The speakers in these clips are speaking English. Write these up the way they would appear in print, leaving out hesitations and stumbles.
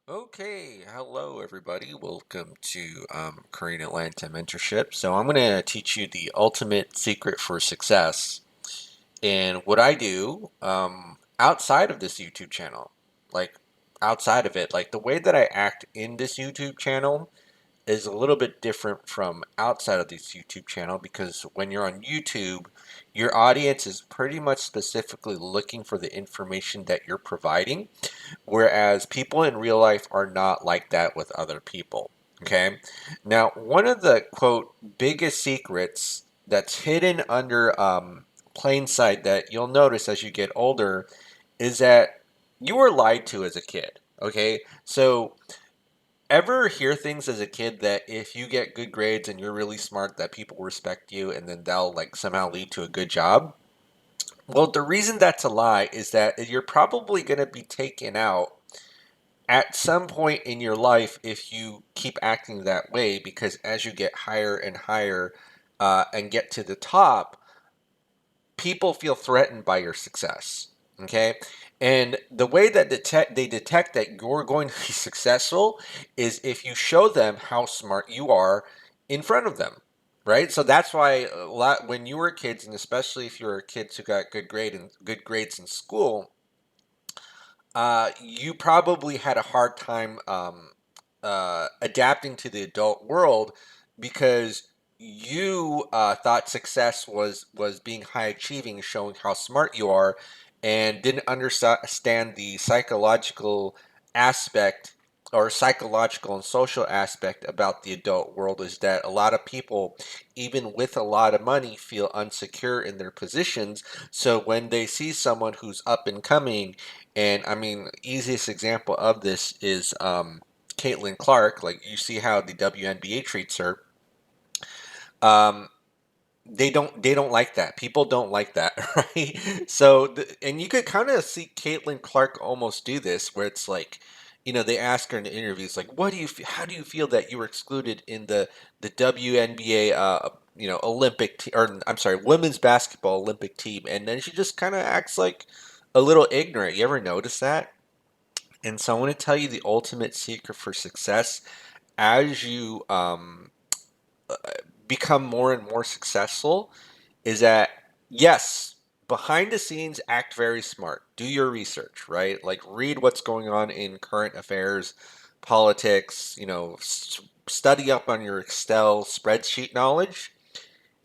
Okay, hello everybody. Welcome to Korean Atlanta Mentorship. So I'm going to teach you the ultimate secret for success and what I do outside of this YouTube channel. Like outside of it, like the way that I act in this YouTube channel is a little bit different from outside of this YouTube channel because when you're on YouTube, your audience is pretty much specifically looking for the information that you're providing. Whereas people in real life are not like that with other people. Okay. Now, one of the quote biggest secrets that's hidden under plain sight that you'll notice as you get older is that you were lied to as a kid. Okay. So, ever hear things as a kid that if you get good grades and you're really smart, that people respect you and then they'll like somehow lead to a good job? Well, the reason that's a lie is that you're probably going to be taken out at some point in your life if you keep acting that way because as you get higher and higher and get to the top, people feel threatened by your success. Okay. And the way that they detect that you're going to be successful is if you show them how smart you are in front of them. Right. So that's why a lot when you were kids, and especially if you were kids who got good grades in school, you probably had a hard time adapting to the adult world because you thought success was being high achieving, showing how smart you are, and didn't understand the psychological aspect or psychological and social aspect about the adult world is that a lot of people, even with a lot of money, feel unsecure in their positions. So when they see someone who's up and coming, and I mean, easiest example of this is Caitlin Clark. Like you see how the WNBA treats her. Um, they don't like that. People don't like that, right? So and you could kind of see Caitlin Clark almost do this, where it's like, they ask her in the interviews, like, how do you feel that you were excluded in the WNBA, Olympic or I'm sorry, women's basketball Olympic team, and then she just kind of acts like a little ignorant. You ever notice that? And so I want to tell you the ultimate secret for success as you become more and more successful is that, yes, behind the scenes, act very smart. Do your research, right? Like, read what's going on in current affairs, politics, study up on your Excel spreadsheet knowledge,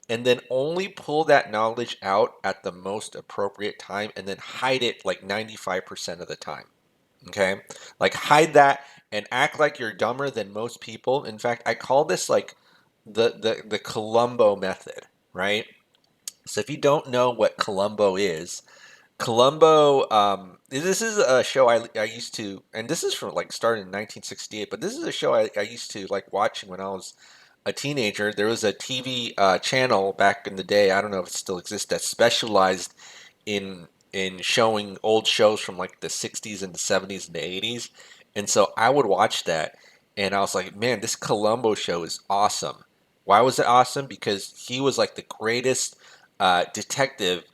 and then only pull that knowledge out at the most appropriate time and then hide it like 95% of the time. Okay? Like hide that and act like you're dumber than most people. In fact, I call this like the Columbo method, right? So if you don't know what Columbo is, Columbo, this is a show I used to, and this is from like started in 1968, but this is a show I used to like watching when I was a teenager. There was a TV channel back in the day, I don't know if it still exists, that specialized in showing old shows from like the 60s and the 70s and the 80s. And so I would watch that and I was like, man, this Columbo show is awesome. Why was it awesome? Because he was like the greatest detective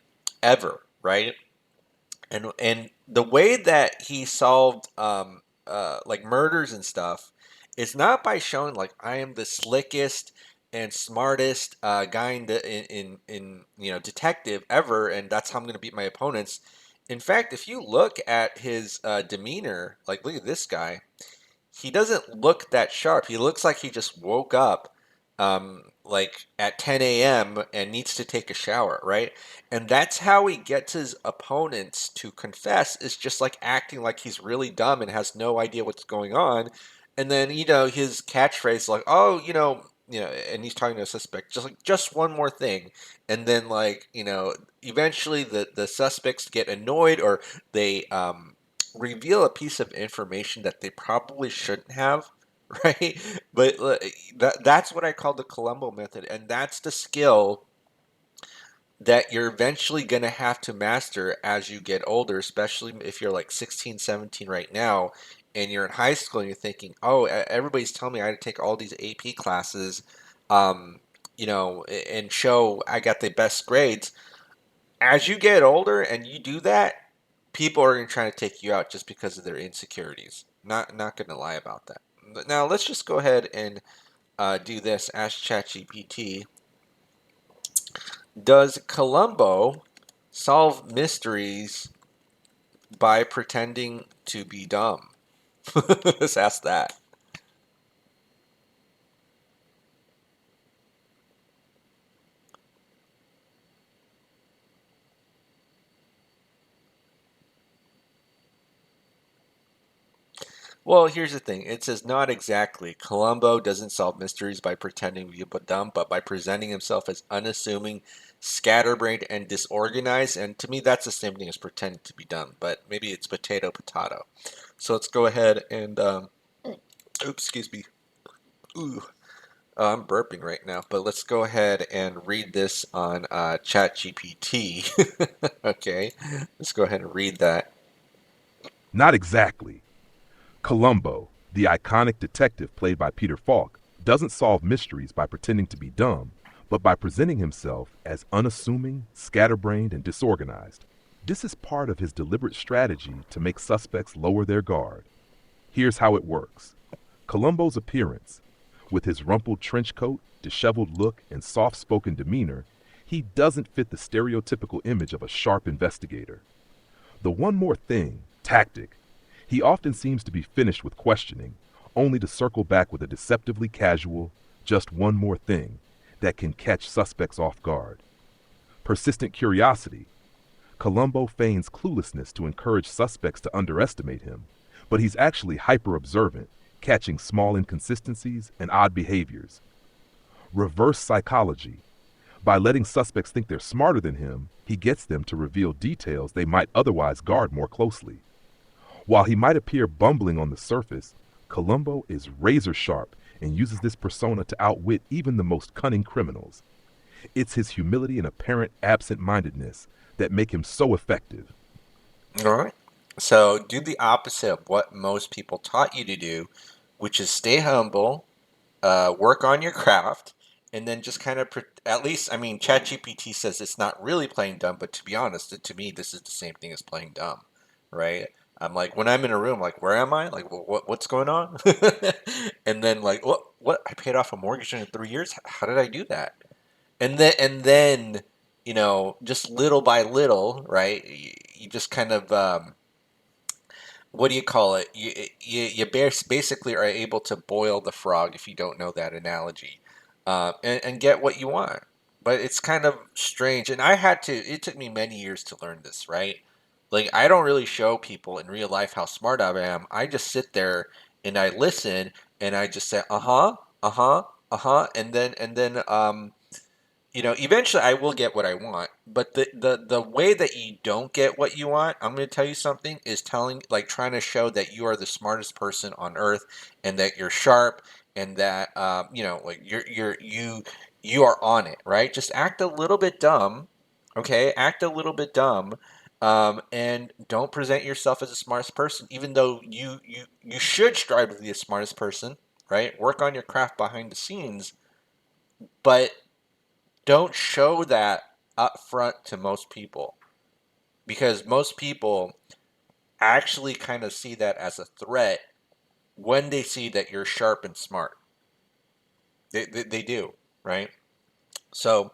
ever, right? And the way that he solved like murders and stuff is not by showing like I am the slickest and smartest guy in detective ever, and that's how I'm going to beat my opponents. In fact, if you look at his demeanor, like look at this guy, he doesn't look that sharp. He looks like he just woke up like at 10 a.m. and needs to take a shower, right? And that's how he gets his opponents to confess, is just like acting like he's really dumb and has no idea what's going on. And then, his catchphrase like, "Oh, and he's talking to a suspect, just like just one more thing." And then like, eventually the suspects get annoyed or they reveal a piece of information that they probably shouldn't have, right? But that's what I call the Columbo method, and that's the skill that you're eventually going to have to master as you get older, especially if you're like 16, 17 right now, and you're in high school and you're thinking, oh, everybody's telling me I had to take all these AP classes, um, and show I got the best grades. As you get older and you do that, people are going to try to take you out just because of their insecurities. Not gonna lie about that. But now let's just go ahead and do this. Ask ChatGPT. Does Columbo solve mysteries by pretending to be dumb? Let's ask that. Well, here's the thing. It says not exactly. Columbo doesn't solve mysteries by pretending to be dumb, but by presenting himself as unassuming, scatterbrained, and disorganized. And to me, that's the same thing as pretending to be dumb, but maybe it's potato, potato. So let's go ahead and, oops, excuse me. Ooh, I'm burping right now, but let's go ahead and read this on ChatGPT. Okay, let's go ahead and read that. Not exactly. Columbo, the iconic detective played by Peter Falk, doesn't solve mysteries by pretending to be dumb, but by presenting himself as unassuming, scatterbrained, and disorganized. This is part of his deliberate strategy to make suspects lower their guard. Here's how it works. Columbo's appearance, with his rumpled trench coat, disheveled look, and soft spoken demeanor, he doesn't fit the stereotypical image of a sharp investigator. The one more thing, tactic, he often seems to be finished with questioning, only to circle back with a deceptively casual, just one more thing, that can catch suspects off guard. Persistent curiosity. Columbo feigns cluelessness to encourage suspects to underestimate him, but he's actually hyper observant, catching small inconsistencies and odd behaviors. Reverse psychology. By letting suspects think they're smarter than him, he gets them to reveal details they might otherwise guard more closely. While he might appear bumbling on the surface, Columbo is razor sharp and uses this persona to outwit even the most cunning criminals. It's his humility and apparent absent mindedness that make him so effective. All right. So do the opposite of what most people taught you to do, which is stay humble, work on your craft, and then just kind of at least, I mean, ChatGPT says it's not really playing dumb, but to be honest, to me, this is the same thing as playing dumb, right? I'm like when I'm in a room, like where am I? Like what's going on? And then like what? I paid off a mortgage in 3 years. How did I do that? And then just little by little, right? You just kind of what do you call it? You basically are able to boil the frog if you don't know that analogy, and get what you want. But it's kind of strange, and it took me many years to learn this, right? Like, I don't really show people in real life how smart I am. I just sit there and I listen and I just say, uh huh, uh huh, uh huh, and then eventually I will get what I want. But the way that you don't get what you want, I'm going to tell you something, is trying to show that you are the smartest person on earth and that you're sharp and that like you are on it, right? Just act a little bit dumb, okay? Act a little bit dumb. And don't present yourself as the smartest person, even though you should strive to be the smartest person, right? Work on your craft behind the scenes, but don't show that up front to most people because most people actually kind of see that as a threat when they see that you're sharp and smart. They do, right? So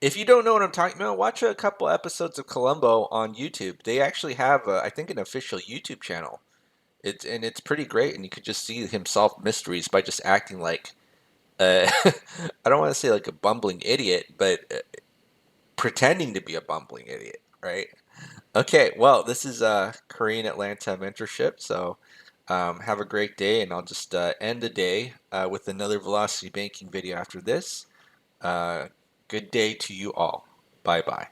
if you don't know what I'm talking about, watch a couple episodes of Columbo on YouTube. They actually have, I think, an official YouTube channel. It's pretty great, and you could just see him solve mysteries by just acting like, I don't want to say like a bumbling idiot, but pretending to be a bumbling idiot, right? Okay, well, this is Korean Atlanta mentorship. So have a great day, and I'll just end the day with another Velocity Banking video after this. Uh, good day to you all. Bye bye.